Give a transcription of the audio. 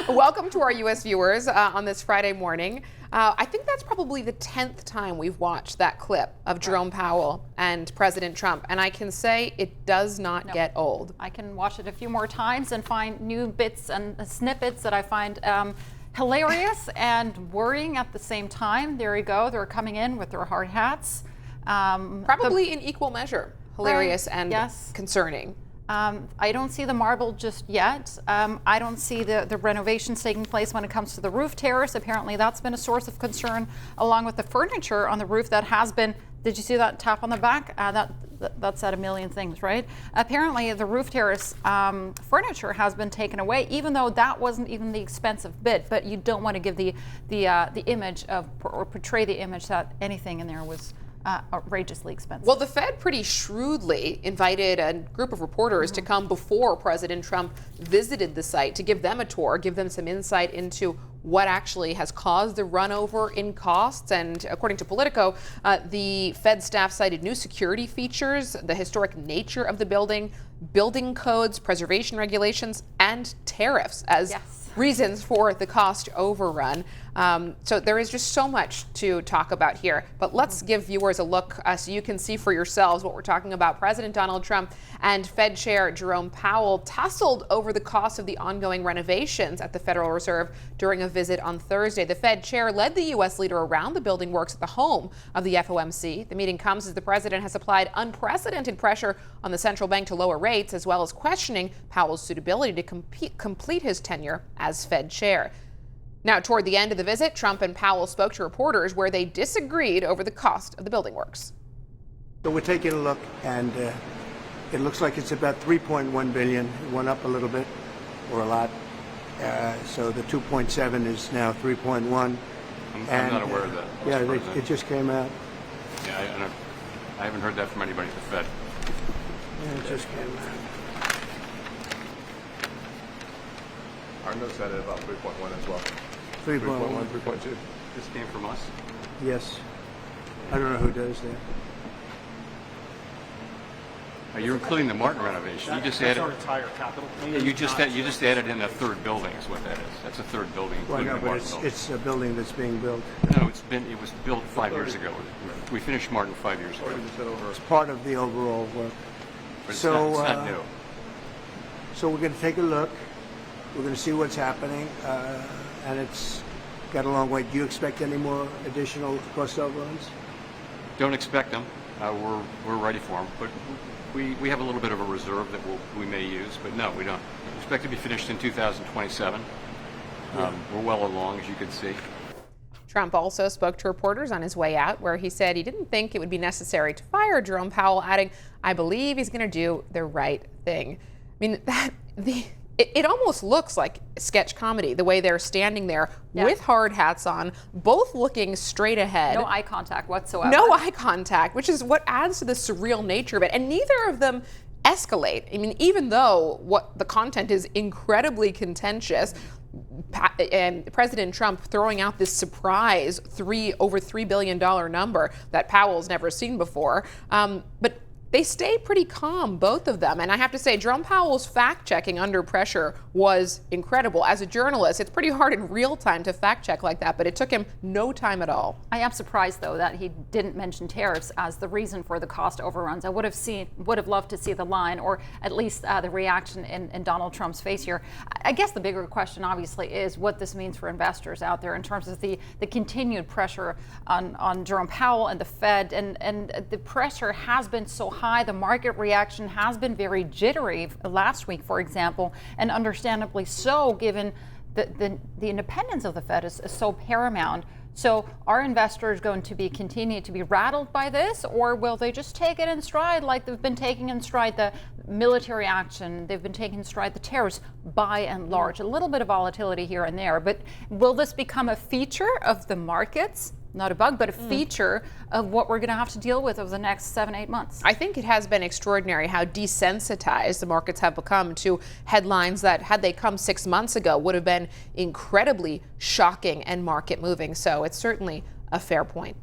Welcome to our U.S. viewers on this Friday morning. I think that's probably the 10th time we've watched that clip of Jerome Powell and President Trump, and I can say it does not get old. I can watch it a few more times and find new bits and snippets that I find hilarious and worrying at the same time. There you go. They're coming in with their hard hats. Probably in equal measure, hilarious and concerning. I don't see the marble just yet. I don't see the renovations taking place when it comes to the roof terrace. Apparently that's been a source of concern, along with the furniture on the roof that has been, did you see that tap on the back? That said a million things, right? Apparently the roof terrace furniture has been taken away, even though that wasn't even the expensive bit, but you don't want to give the image of, or portray the image that anything in there was outrageously expensive. Well, the Fed pretty shrewdly invited a group of reporters to come before President Trump visited the site to give them a tour, give them some insight into what actually has caused the runover in costs. And according to Politico, the Fed staff cited new security features, the historic nature of the building codes, preservation regulations, and tariffs as reasons for the cost overrun. So there is just so much to talk about here. But let's give viewers a look so you can see for yourselves what we're talking about. President Donald Trump and Fed Chair Jerome Powell tussled over the cost of the ongoing renovations at the Federal Reserve during a visit on Thursday. The Fed chair led the U.S. leader around the building works at the home of the FOMC. The meeting comes as the president has applied unprecedented pressure on the central bank to lower rates, as well as questioning Powell's suitability to complete his tenure as Fed chair. Now, toward the end of the visit, Trump and Powell spoke to reporters where they disagreed over the cost of the building works. So we're taking a look, and it looks like it's about $3.1 billion. It went up a little bit, or a lot. So the 2.7 is now 3.1. I'm not aware of that. Yeah, it just came out. Yeah, I haven't heard that from anybody at the Fed. Yeah, it just came out. Our notes had it about 3.1 as well. 3.1, 3.2. This came from us? Yes. I don't know who does that. You're including the Martin renovation. You just added our entire capital. Yeah, you just added in a third building is what that is. That's a third building. Well, including no, the but Martin building. it's a building that's being built. No, it was built 5 years ago. We finished Martin 5 years ago. It's part of the overall work. But it's not new. So we're going to take a look. We're going to see what's happening, and it's got a long way. Do you expect any more additional cost overruns? Don't expect them. We're ready for them, but we have a little bit of a reserve that we may use, but no, we don't. We expect to be finished in 2027. We're well along, as you can see. Trump also spoke to reporters on his way out, where he said he didn't think it would be necessary to fire Jerome Powell, adding, "I believe he's going to do the right thing." I mean, it almost looks like sketch comedy, the way they're standing there with hard hats on, both looking straight ahead. No eye contact whatsoever. No eye contact, which is what adds to the surreal nature of it. And neither of them escalate. I mean, even though what the content is incredibly contentious, and President Trump throwing out this surprise over $3 billion number that Powell's never seen before. But they stay pretty calm, both of them. And I have to say, Jerome Powell's fact-checking under pressure was incredible. As a journalist, it's pretty hard in real time to fact-check like that, but it took him no time at all. I am surprised, though, that he didn't mention tariffs as the reason for the cost overruns. I would have loved to see the line, or at least the reaction in Donald Trump's face here. I guess the bigger question, obviously, is what this means for investors out there in terms of the continued pressure on Jerome Powell and the Fed. And the pressure has been so high. The market reaction has been very jittery last week, for example, and understandably so, given the independence of the Fed is so paramount. So are investors going to continue to be rattled by this, or will they just take it in stride like they've been taking in stride the military action, they've been taking in stride the tariffs by and large? A little bit of volatility here and there, but will this become a feature of the markets? Not a bug, but a feature of what we're going to have to deal with over the next 7-8 months. I think it has been extraordinary how desensitized the markets have become to headlines that, had they come 6 months ago, would have been incredibly shocking and market moving. So it's certainly a fair point.